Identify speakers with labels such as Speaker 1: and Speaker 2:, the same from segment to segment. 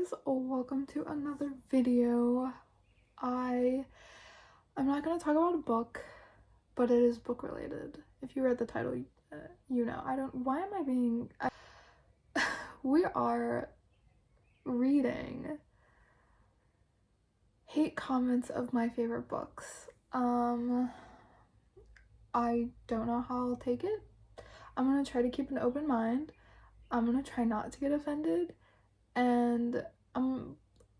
Speaker 1: guys, welcome to another video. I'm not gonna talk about a book, but it is book related. If you read the title, you know. We are reading hate comments of my favorite books. I don't know how I'll take it. I'm gonna try to keep an open mind. I'm gonna try not to get offended, and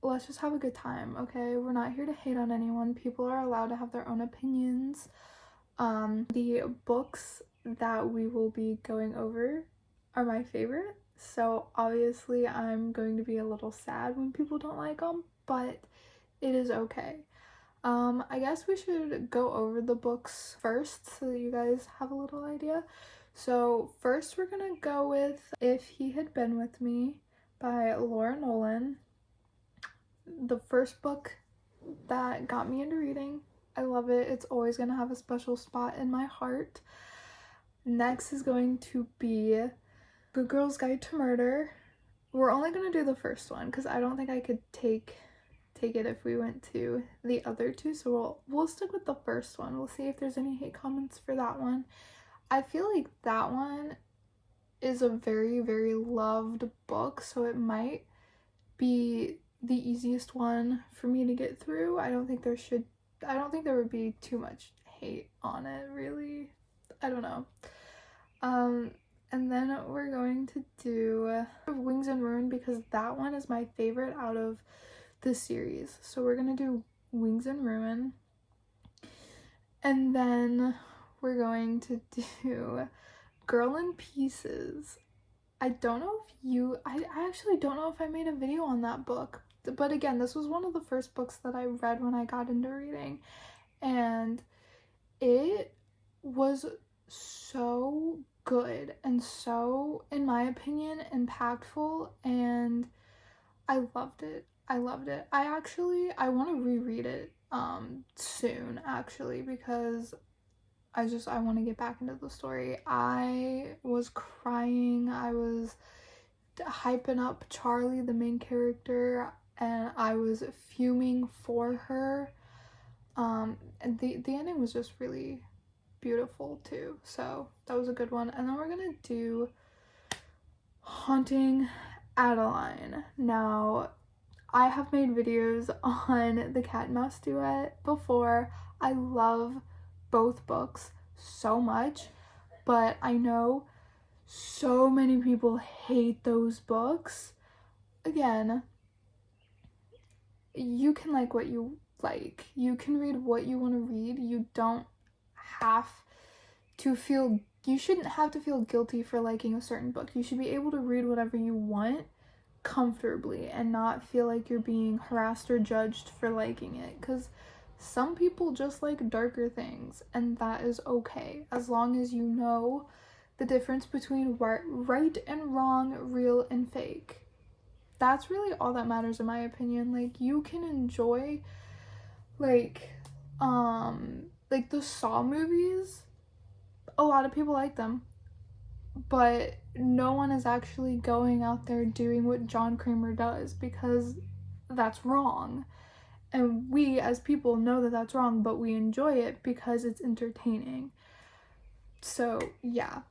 Speaker 1: let's just have a good time, okay? We're not here to hate on anyone. People are allowed to have their own opinions. The books that we will be going over are my favorite, so obviously I'm going to be a little sad when people don't like them, but it is okay. I guess we should go over the books first so that you guys have a little idea. So first we're gonna go with If He Had Been With Me by Laura Nolan. The first book that got me into reading. I love it. It's always gonna have a special spot in my heart. Next is going to be Good Girl's Guide to Murder. We're only gonna do the first one because I don't think I could take it if we went to the other two, so we'll stick with the first one. We'll see if there's any hate comments for that one. I feel like that one is a very, very loved book, so it might be the easiest one for me to get through. I don't think there would be too much hate on it, really. I don't know. And then we're going to do Wings and Ruin because that one is my favorite out of the series. So we're gonna do Wings and Ruin. And then we're going to do Girl in Pieces. I actually don't know if I made a video on that book. But again, this was one of the first books that I read when I got into reading. And it was so good and so, in my opinion, impactful. And I loved it. I want to reread it soon, actually, because I want to get back into the story. I was crying. I was hyping up Charlie, the main character, and I was fuming for her. And the ending was just really beautiful too. So that was a good one. And then we're gonna do Haunting Adeline. Now, I have made videos on the cat and mouse duet before. I love both books so much, but I know so many people hate those books. Again, you can like what you like. You can read what you want to read. You shouldn't have to feel guilty for liking a certain book. You should be able to read whatever you want comfortably and not feel like you're being harassed or judged for liking it, because some people just like darker things, and that is okay as long as you know the difference between right and wrong, real and fake. That's really all that matters, in my opinion. Like, you can enjoy like the Saw movies. A lot of people like them, but no one is actually going out there doing what John Kramer does, because that's wrong. And we as people know that that's wrong, but we enjoy it because it's entertaining. So yeah,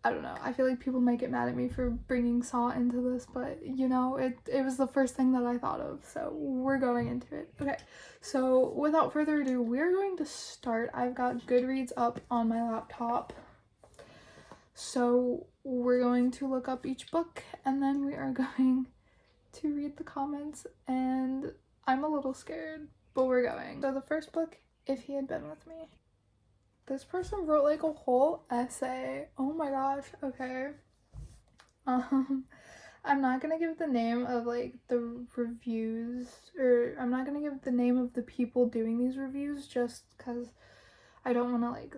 Speaker 1: I don't know. I feel like people might get mad at me for bringing Saw into this, but you know, it was the first thing that I thought of, so we're going into it. Okay, so without further ado, we're going to start. I've got Goodreads up on my laptop. So we're going to look up each book, and then we are going to read the comments, and I'm a little scared, but we're going. So the first book, If He Had Been With Me. This person wrote like a whole essay. Oh my gosh, okay. I'm not gonna give the name of like the reviews, or I'm not gonna give the name of the people doing these reviews, just because I don't want to like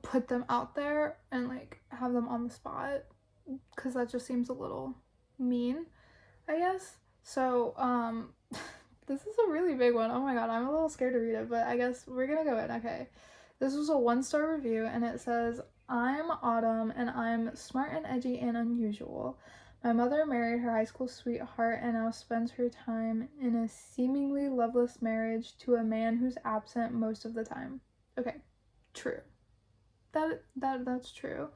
Speaker 1: put them out there and like have them on the spot, because that just seems a little mean, I guess. So this is a really big one. Oh my god, I'm a little scared to read it, but I guess we're gonna go in. Okay, this was a 1-star review, and it says, "I'm Autumn and I'm smart and edgy and unusual. My mother married her high school sweetheart and now spends her time in a seemingly loveless marriage to a man who's absent most of the time. Okay, true. That's true.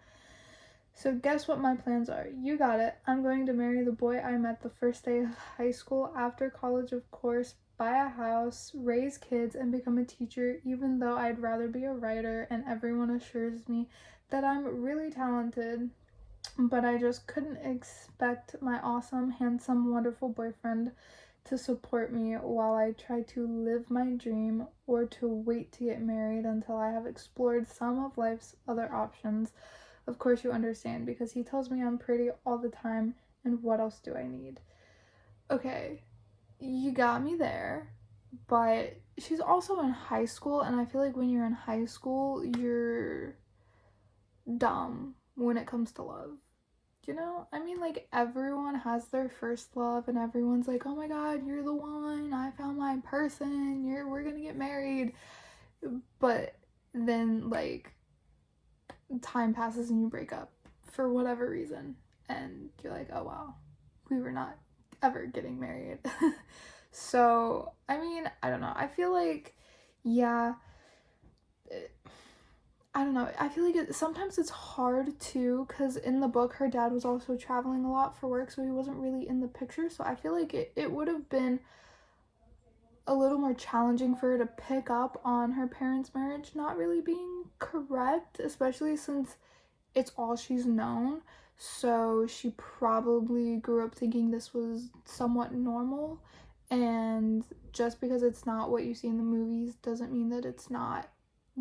Speaker 1: So guess what my plans are? You got it. I'm going to marry the boy I met the first day of high school, after college of course, buy a house, raise kids, and become a teacher, even though I'd rather be a writer and everyone assures me that I'm really talented. But I just couldn't expect my awesome, handsome, wonderful boyfriend to support me while I try to live my dream, or to wait to get married until I have explored some of life's other options. Of course, you understand, because he tells me I'm pretty all the time, and what else do I need? Okay, you got me there, but she's also in high school, and I feel like when you're in high school, you're dumb when it comes to love. You know? I mean, like, everyone has their first love, and everyone's like, oh my god, you're the one, I found my person, we're gonna get married. But then, like, time passes and you break up for whatever reason, and you're like, oh wow, we were not ever getting married. So I mean, I don't know, I feel like, yeah, I don't know, I feel like sometimes it's hard too, because in the book her dad was also traveling a lot for work, so he wasn't really in the picture. So I feel like it would have been a little more challenging for her to pick up on her parents' marriage not really being correct, especially since it's all she's known. So she probably grew up thinking this was somewhat normal. And just because it's not what you see in the movies doesn't mean that it's not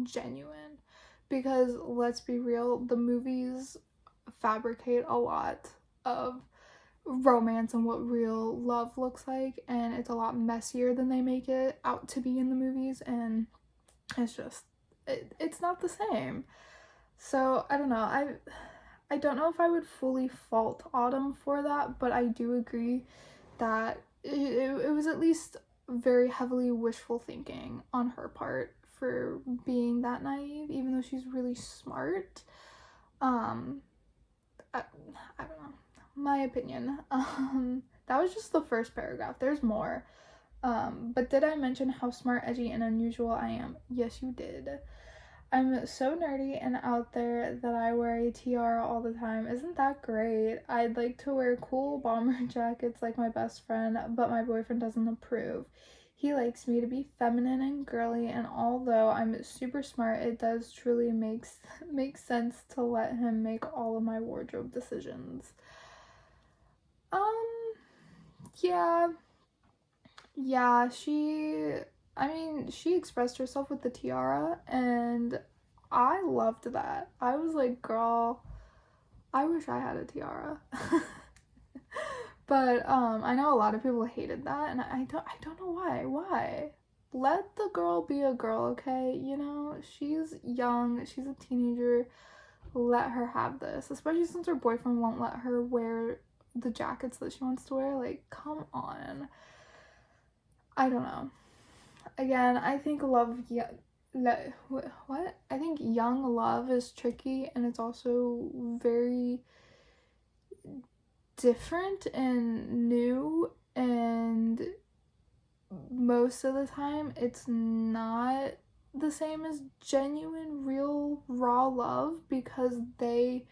Speaker 1: genuine. Because let's be real, the movies fabricate a lot of romance and what real love looks like, and it's a lot messier than they make it out to be in the movies, and it's just it's not the same. So I don't know. I don't know if I would fully fault Autumn for that, but I do agree that it was at least very heavily wishful thinking on her part for being that naive, even though she's really smart. Um, I don't know. My opinion. That was just the first paragraph. There's more. But did I mention how smart, edgy, and unusual I am? Yes, you did. I'm so nerdy and out there that I wear a tiara all the time. Isn't that great? I'd like to wear cool bomber jackets like my best friend, but my boyfriend doesn't approve. He likes me to be feminine and girly, and although I'm super smart, it does truly make sense to let him make all of my wardrobe decisions. Um, yeah. Yeah, she expressed herself with the tiara, and I loved that. I was like, girl, I wish I had a tiara. But I know a lot of people hated that, and I don't know why. Why? Let the girl be a girl, okay? You know, she's young, she's a teenager. Let her have this, especially since her boyfriend won't let her wear the jackets that she wants to wear. Like, come on. I don't know. Again, I think what? I think young love is tricky, and it's also very different and new, and most of the time it's not the same as genuine, real, raw love, because they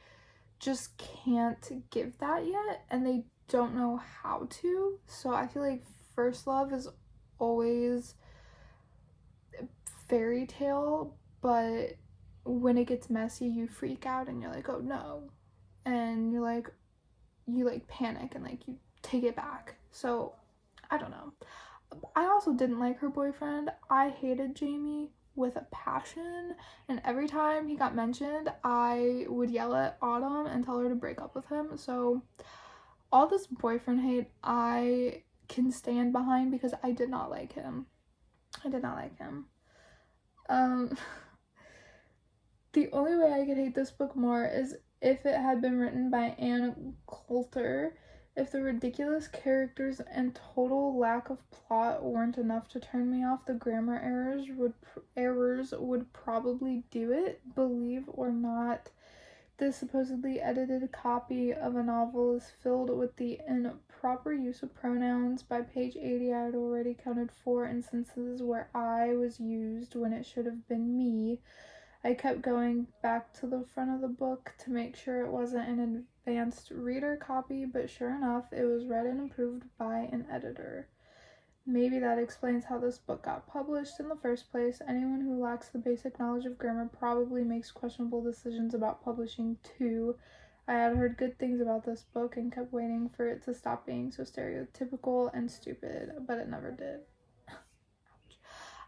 Speaker 1: just can't give that yet, and they don't know how to. So I feel like first love is always fairy tale, but when it gets messy, you freak out and you're like, oh no. And you like panic and like you take it back. So I don't know. I also didn't like her boyfriend. I hated Jamie with a passion, and every time he got mentioned, I would yell at Autumn and tell her to break up with him. So all this boyfriend hate I can stand behind, because I did not like him. I did not like him. Um, the only way I could hate this book more is if it had been written by Ann Coulter. If the ridiculous characters and total lack of plot weren't enough to turn me off, the grammar errors would probably do it. Believe or not, This supposedly edited copy of a novel is filled with the improper use of pronouns. By page 80, I had already counted 4 instances where I was used when it should have been me. I kept going back to the front of the book to make sure it wasn't an advanced reader copy, but sure enough, it was read and approved by an editor. Maybe that explains how this book got published in the first place. Anyone who lacks the basic knowledge of grammar probably makes questionable decisions about publishing too. I had heard good things about this book and kept waiting for it to stop being so stereotypical and stupid, but it never did.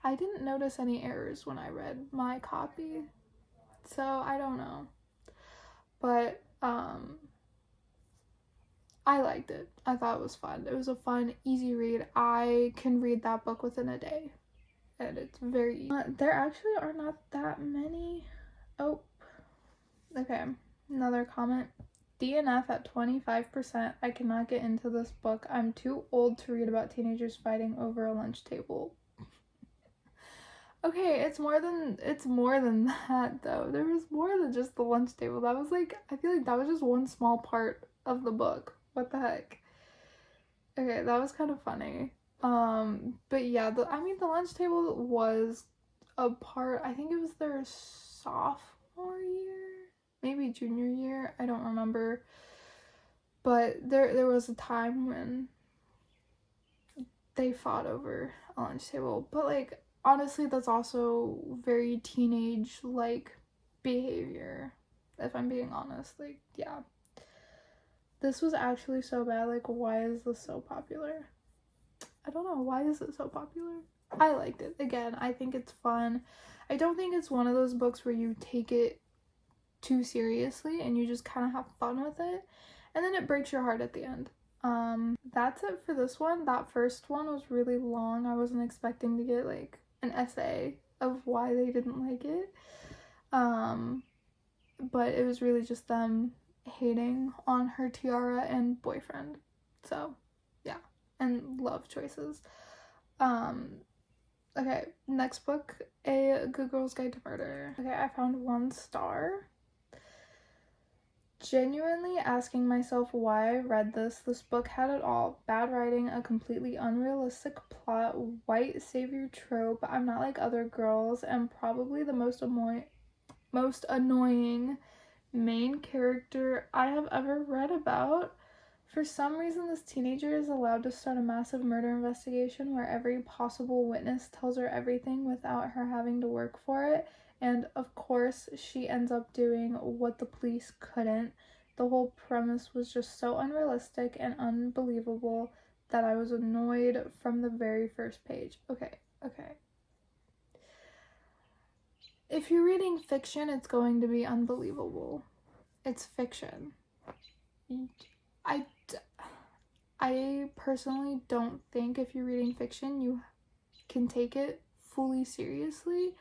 Speaker 1: I didn't notice any errors when I read my copy, so I don't know. But, I liked it. I thought it was fun. It was a fun, easy read. I can read that book within a day, and it's very easy. There actually are not that many. Oh, okay. Another comment. DNF at 25%. I cannot get into this book. I'm too old to read about teenagers fighting over a lunch table. Okay, it's more than that though. There was more than just the lunch table. That was like, I feel like that was just one small part of the book. What the heck? Okay, that was kind of funny. But yeah, the lunch table was a part, I think it was their sophomore year, maybe junior year, I don't remember. But there was a time when they fought over a lunch table. But like, honestly, that's also very teenage like behavior, if I'm being honest. Like, yeah. This was actually so bad. Like, why is this so popular? I don't know. Why is it so popular? I liked it. Again, I think it's fun. I don't think it's one of those books where you take it too seriously and you just kind of have fun with it. And then it breaks your heart at the end. That's it for this one. That first one was really long. I wasn't expecting to get like an essay of why they didn't like it. But it was really just them hating on her tiara and boyfriend. So, yeah. And love choices. Okay, next book, A Good Girl's Guide to Murder. Okay, I found 1 star. Genuinely asking myself why I read this. This book had it all. Bad writing, a completely unrealistic plot, white savior trope, I'm not like other girls, and probably the most annoying main character I have ever read about. For some reason, this teenager is allowed to start a massive murder investigation where every possible witness tells her everything without her having to work for it. And of course, she ends up doing what the police couldn't. The whole premise was just so unrealistic and unbelievable that I was annoyed from the very first page. Okay. If you're reading fiction, it's going to be unbelievable. It's fiction. I personally don't think if you're reading fiction, you can take it fully seriously,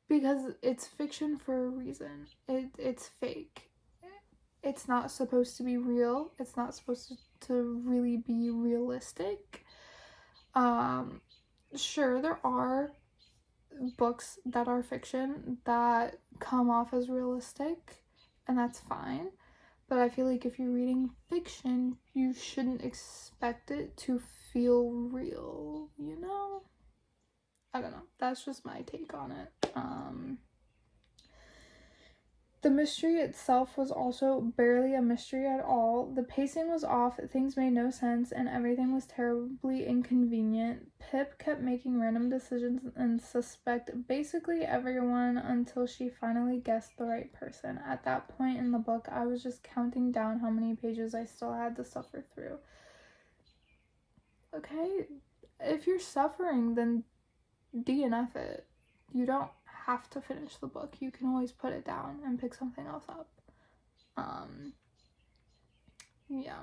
Speaker 1: because it's fiction for a reason. It's fake. It's not supposed to be real. It's not supposed to really be realistic. Sure, there are books that are fiction that come off as realistic, and that's fine. But I feel like if you're reading fiction, you shouldn't expect it to feel real, you know? I don't know. That's just my take on it. The mystery itself was also barely a mystery at all. The pacing was off, things made no sense, and everything was terribly inconvenient. Pip kept making random decisions and suspect basically everyone until she finally guessed the right person. At that point in the book, I was just counting down how many pages I still had to suffer through. Okay, if you're suffering, then DNF it. You don't have to finish the book. You can always put it down and pick something else up. Yeah.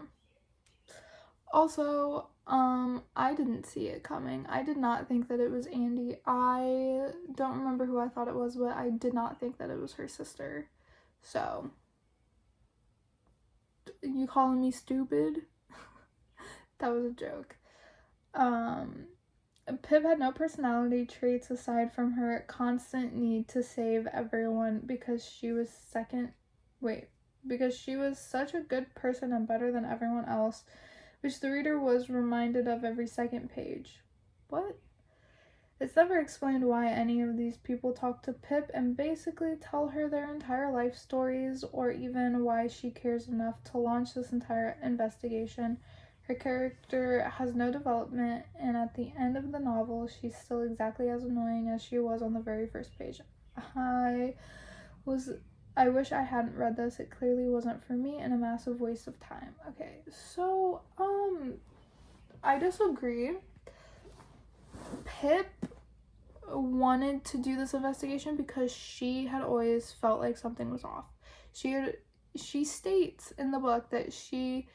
Speaker 1: Also, I didn't see it coming. I did not think that it was Andy. I don't remember who I thought it was, but I did not think that it was her sister. So, you calling me stupid? That was a joke. Pip had no personality traits aside from her constant need to save everyone because she was second Wait, because she was such a good person and better than everyone else, which the reader was reminded of every second page. What? It's never explained why any of these people talk to Pip and basically tell her their entire life stories, or even why she cares enough to launch this entire investigation. Her character has no development, and at the end of the novel, she's still exactly as annoying as she was on the very first page. I wish I hadn't read this. It clearly wasn't for me and a massive waste of time. Okay, so, I disagree. Pip wanted to do this investigation because she had always felt like something was off. She states in the book that she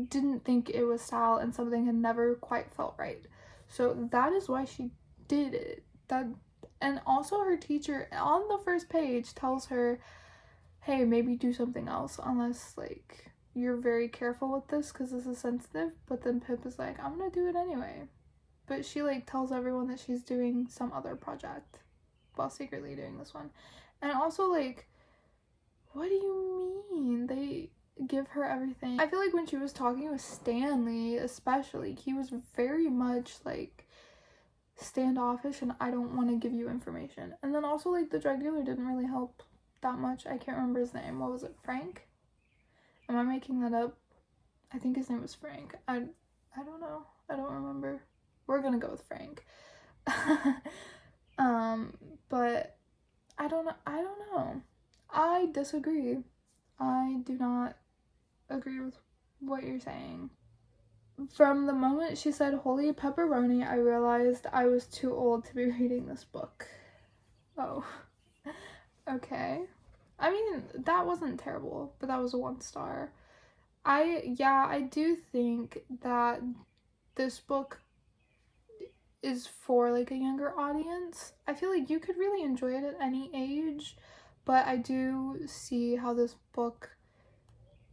Speaker 1: didn't think it was Sal and something had never quite felt right. So that is why she did it. And also her teacher on the first page tells her, hey, maybe do something else unless like you're very careful with this because this is sensitive. But then Pip is like, I'm gonna do it anyway. But she like tells everyone that she's doing some other project while secretly doing this one. And also like, what do you mean? They give her everything. I feel like when she was talking with Stanley, especially, he was very much like standoffish and I don't want to give you information. And then also like the drug dealer didn't really help that much. I can't remember his name. What was it? Frank? Am I making that up? I think his name was Frank. I don't know. I don't remember. We're gonna go with Frank. But I don't know. I disagree. I do not agree with what you're saying. From the moment she said holy pepperoni, I realized I was too old to be reading this book. Oh. Okay. I mean, that wasn't terrible, but that was a 1 star. I do think that this book is for like a younger audience. I feel like you could really enjoy it at any age, but I do see how this book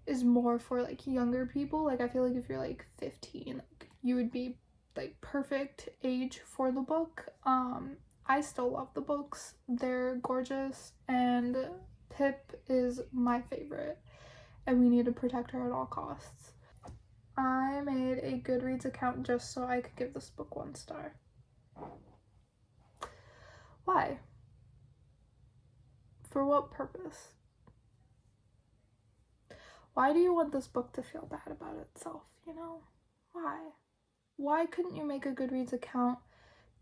Speaker 1: is more for like younger people. Like I feel like if you're like 15, like, you would be like perfect age for the book. I still love the books. They're gorgeous and Pip is my favorite and we need to protect her at all costs. I made a Goodreads account just so I could give this book 1 star. Why? For what purpose? Why do you want this book to feel bad about itself, you know? Why? Why couldn't you make a Goodreads account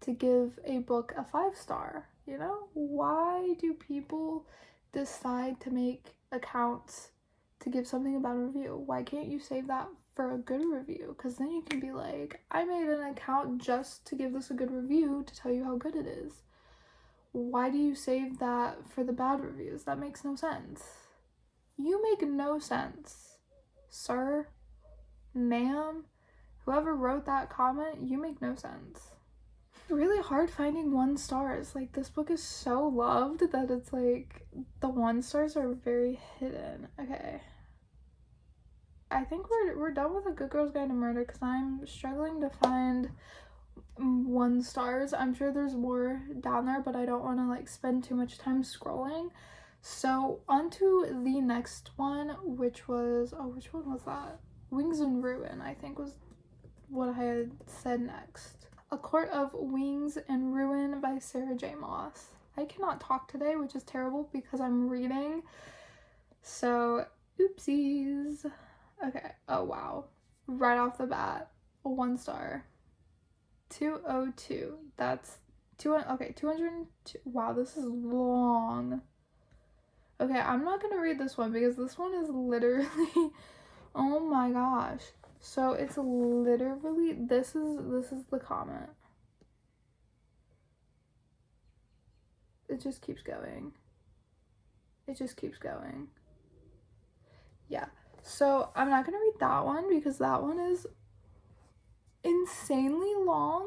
Speaker 1: to give a book a 5 star, you know? Why do people decide to make accounts to give something a bad review? Why can't you save that for a good review? Because then you can be like, I made an account just to give this a good review to tell you how good it is. Why do you save that for the bad reviews? That makes no sense. You make no sense, sir, ma'am, whoever wrote that comment, you make no sense. It's really hard finding 1 stars. Like, this book is so loved that it's like the 1 stars are very hidden. Okay. I think we're done with A Good Girl's Guide to Murder because I'm struggling to find 1 stars. I'm sure there's more down there, but I don't want to like spend too much time scrolling. So on to the next one, which was, which one was that? Wings and Ruin, I think was what I had said next. A Court of Wings and Ruin by Sarah J. Maas. I cannot talk today, which is terrible because I'm reading. So, oopsies. Okay, oh wow. Right off the bat, 1 star. 202. That's 202. Wow, this is long. Okay, I'm not gonna read this one because this one is literally oh my gosh. So it's literally this is the comment. It just keeps going. It just keeps going. Yeah. So I'm not gonna read that one because that one is insanely long.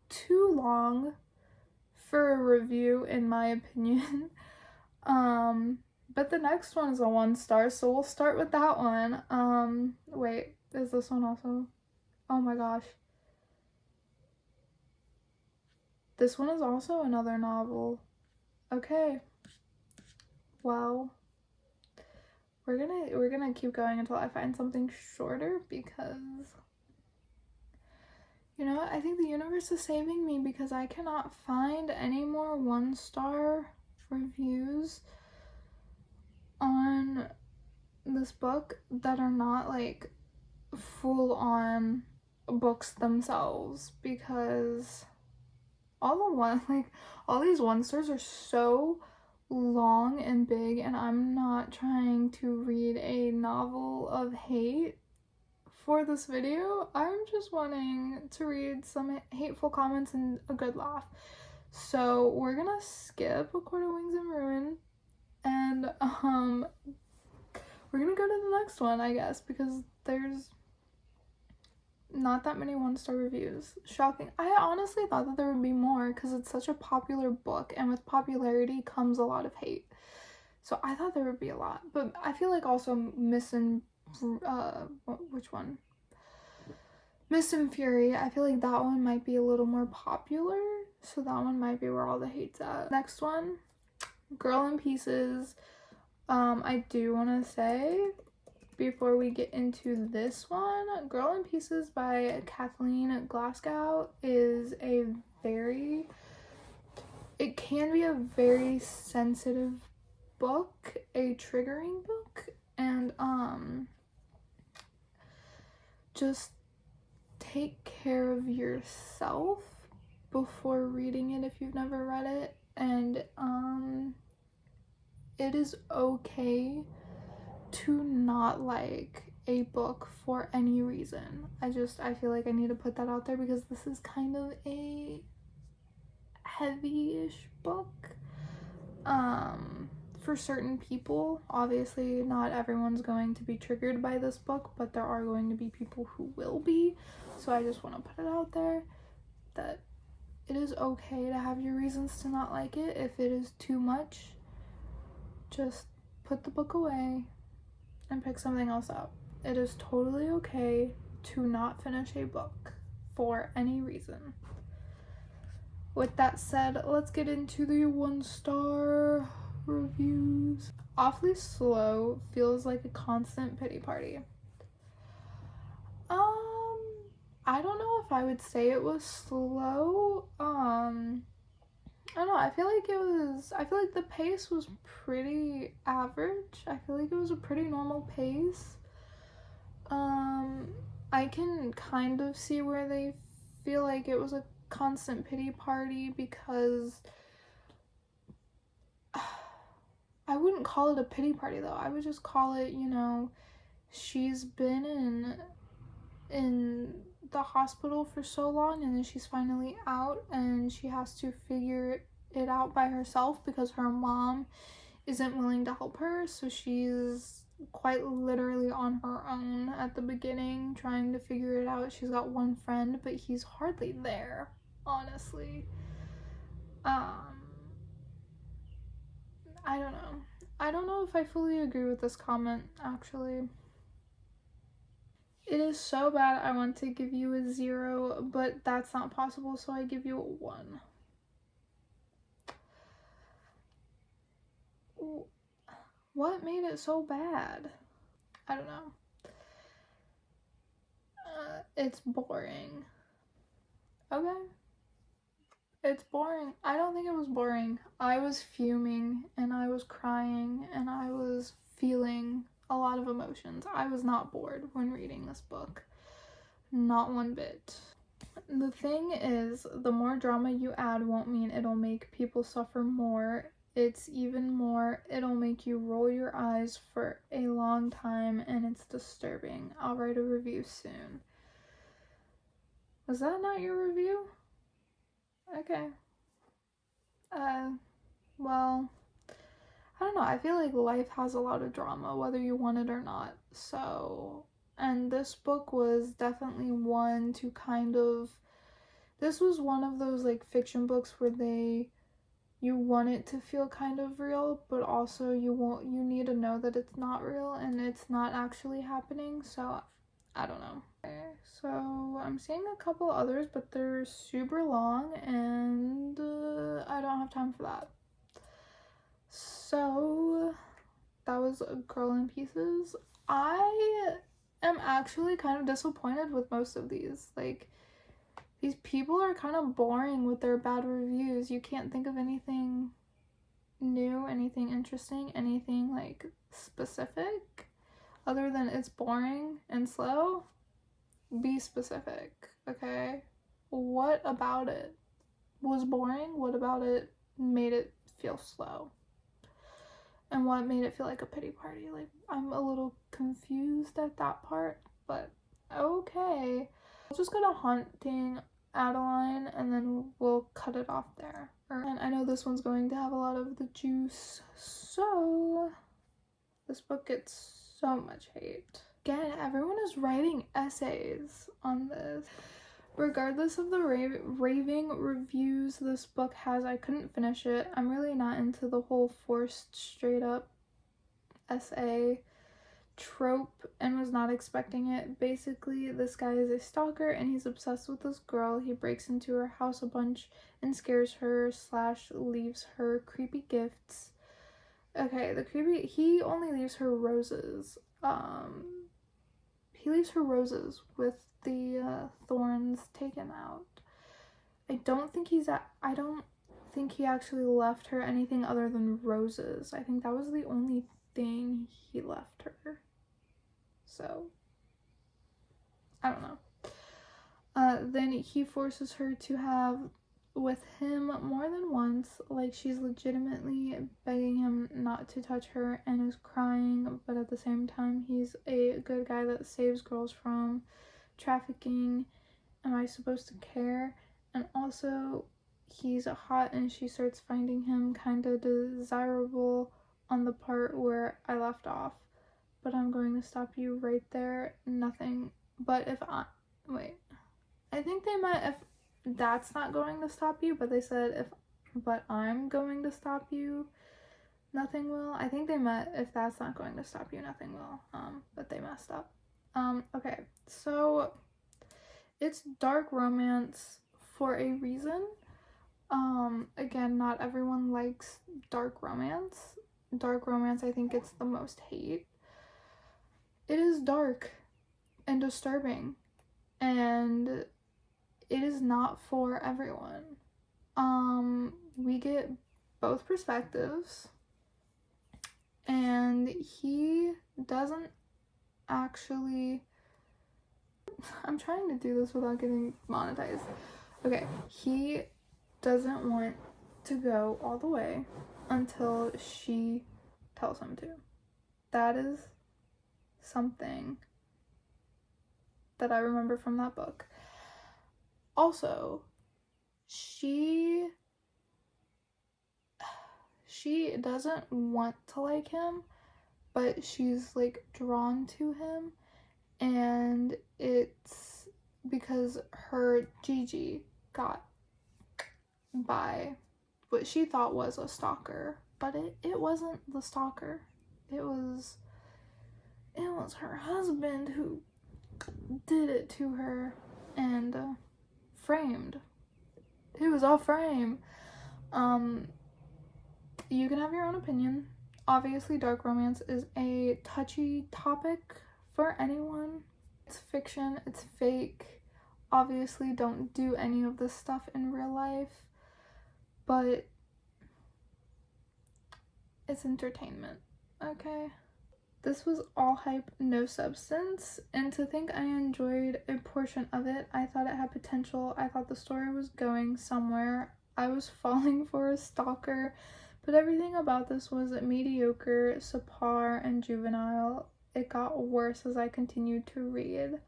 Speaker 1: Too long for a review in my opinion. But the next one is a 1 star, so we'll start with that one. Wait, is this one also? Oh my gosh. This one is also another novel. Okay. Well, we're gonna keep going until I find something shorter, because you know what? I think the universe is saving me, because I cannot find any more 1-star reviews on this book that are not like full on books themselves, because all these 1-stars are so long and big, and I'm not trying to read a novel of hate for this video. I'm just wanting to read some hateful comments and a good laugh. So we're gonna skip A Court of Wings and Ruin, and we're gonna go to the next one, I guess, because there's not that many 1-star reviews. Shocking. I honestly thought that there would be more, because it's such a popular book, and with popularity comes a lot of hate. So I thought there would be a lot, but I feel like also which one? Mist and Fury, I feel like that one might be a little more popular, so that one might be where all the hate's at. Next one, Girl in Pieces. I do want to say, before we get into this one, Girl in Pieces by Kathleen Glasgow is it can be a very sensitive book, a triggering book, and just take care of yourself before reading it if you've never read it. And it is okay to not like a book for any reason. I feel like I need to put that out there, because this is kind of a heavy-ish book for certain people. Obviously not everyone's going to be triggered by this book, but there are going to be people who will be. So I just want to put it out there that it is okay to have your reasons to not like it. If it is too much, just put the book away and pick something else up. It is totally okay to not finish a book for any reason. With that said, let's get into the 1-star reviews. Awfully Slow feels like a constant pity party. I don't know if I would say it was slow. I don't know, I feel like the pace was pretty average. I feel like it was a pretty normal pace. I can kind of see where they feel like it was a constant pity party, because I wouldn't call it a pity party though. I would just call it, you know, she's been in the hospital for so long, and then she's finally out, and she has to figure it out by herself because her mom isn't willing to help her. So she's quite literally on her own at the beginning, trying to figure it out. She's got one friend, but he's hardly there, honestly. I don't know if I fully agree with this comment, actually. It is so bad I want to give you a 0, but that's not possible, so I give you a 1. What made it so bad? I don't know. It's boring. Okay. It's boring. I don't think it was boring. I was fuming, and I was crying, and I was feeling a lot of emotions. I was not bored when reading this book. Not one bit. The thing is, the more drama you add won't mean it'll make people suffer more. It's even more, it'll make you roll your eyes for a long time, and it's disturbing. I'll write a review soon. Was that not your review? Okay. Well, I don't know. I feel like life has a lot of drama, whether you want it or not. So, and this book was definitely one to this was one of those like fiction books where you want it to feel kind of real, but also you need to know that it's not real and it's not actually happening. So, I don't know. Okay, so I'm seeing a couple others, but they're super long, and I don't have time for that. So that was a Girl in Pieces. I am actually kind of disappointed with most of these. Like, these people are kind of boring with their bad reviews. You can't think of anything new, anything interesting, anything like specific other than it's boring and slow. Be specific, okay? What about it was boring? What about it made it feel slow? And what made it feel like a pity party? Like, I'm a little confused at that part, but okay. I'll just go to Haunting Adeline and then we'll cut it off there. And I know this one's going to have a lot of the juice, so this book gets so much hate. Again, everyone is writing essays on this. Regardless of the raving reviews this book has, I couldn't finish it. I'm really not into the whole forced straight up essay trope and was not expecting it. Basically, this guy is a stalker and he's obsessed with this girl. He breaks into her house a bunch and scares her / leaves her creepy gifts. Okay, he only leaves her roses. He leaves her roses with the thorns taken out. I don't think he actually left her anything other than roses. I think that was the only thing he left her. So, I don't know. Then he forces her to have with him more than once, like she's legitimately begging him not to touch her and is crying, but at the same time he's a good guy that saves girls from trafficking. Am I supposed to care? And also he's hot and she starts finding him kind of desirable on the part where I left off. But I'm going to stop you right there. Nothing. But I think they meant if that's not going to stop you, but they said but I'm going to stop you, nothing will. I think they meant if that's not going to stop you, nothing will. But they messed up. Okay, so it's dark romance for a reason. Again, not everyone likes dark romance. Dark romance, I think it's the most hate. It is dark and disturbing, and it is not for everyone. We get both perspectives, and he doesn't actually... I'm trying to do this without getting monetized. Okay, he doesn't want to go all the way until she tells him to. That is something that I remember from that book. Also, she doesn't want to like him, but she's like drawn to him, and it's because her Gigi got by what she thought was a stalker, but it wasn't the stalker. It was her husband who did it to her and framed. It was all frame. You can have your own opinion. Obviously, dark romance is a touchy topic for anyone. It's fiction, it's fake. Obviously, don't do any of this stuff in real life, but it's entertainment, okay? This was all hype, no substance, and to think I enjoyed a portion of it, I thought it had potential. I thought the story was going somewhere. I was falling for a stalker, but everything about this was mediocre, subpar, and juvenile. It got worse as I continued to read.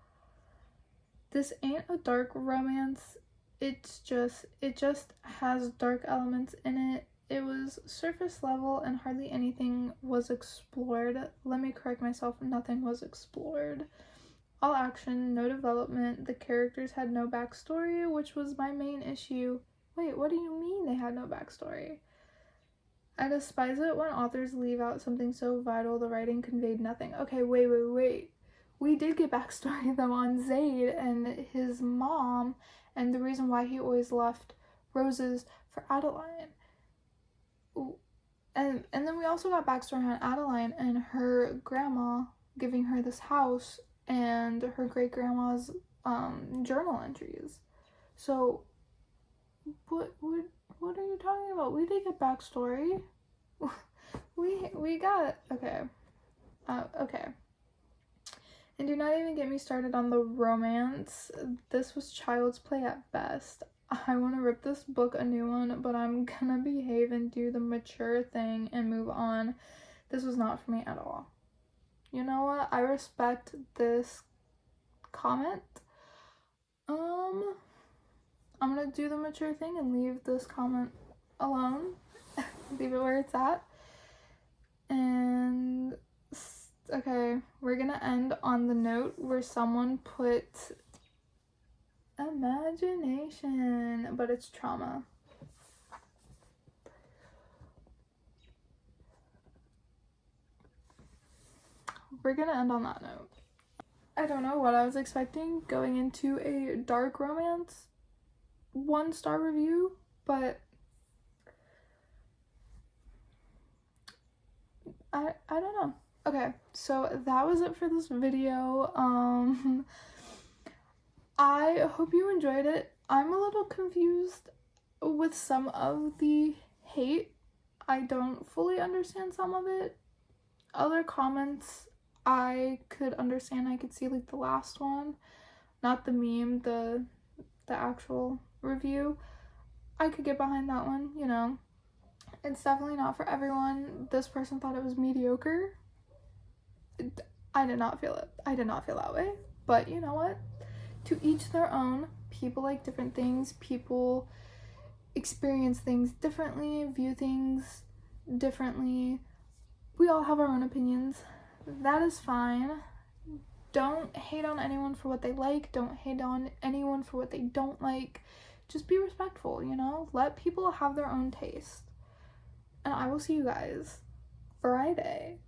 Speaker 1: This ain't a dark romance. It just has dark elements in it. It was surface level and hardly anything was explored. Let me correct myself, nothing was explored. All action, no development. The characters had no backstory, which was my main issue. Wait, what do you mean they had no backstory? I despise it when authors leave out something so vital. The writing conveyed nothing. Okay, wait. We did get backstory though on Zaid and his mom and the reason why he always left roses for Adeline. And then we also got backstory on Adeline and her grandma giving her this house and her great grandma's journal entries. So what are you talking about? We did get backstory. we got okay. Okay. And do not even get me started on the romance. This was child's play at best. I want to rip this book a new one, but I'm gonna behave and do the mature thing and move on. This was not for me at all. You know what? I respect this comment. I'm gonna do the mature thing and leave this comment alone. Leave it where it's at. And okay, we're gonna end on the note where someone put imagination, but it's trauma. We're gonna end on that note. I don't know what I was expecting going into a dark romance 1-star review, but I don't know. Okay, so that was it for this video. I hope you enjoyed it. I'm a little confused with some of the hate. I don't fully understand some of it. Other comments I could understand. I could see like the last one, not the meme, the actual review. I could get behind that one, you know. It's definitely not for everyone. This person thought it was mediocre. I did not feel it. I did not feel that way. But you know what? To each their own. People like different things. People experience things differently, view things differently. We all have our own opinions. That is fine. Don't hate on anyone for what they like. Don't hate on anyone for what they don't like. Just be respectful, you know? Let people have their own taste. And I will see you guys Friday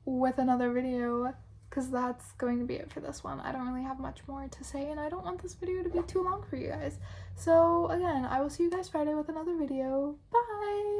Speaker 1: with another video, because that's going to be it for this one. I don't really have much more to say, and I don't want this video to be too long for you guys. So again, I will see you guys Friday with another video. Bye!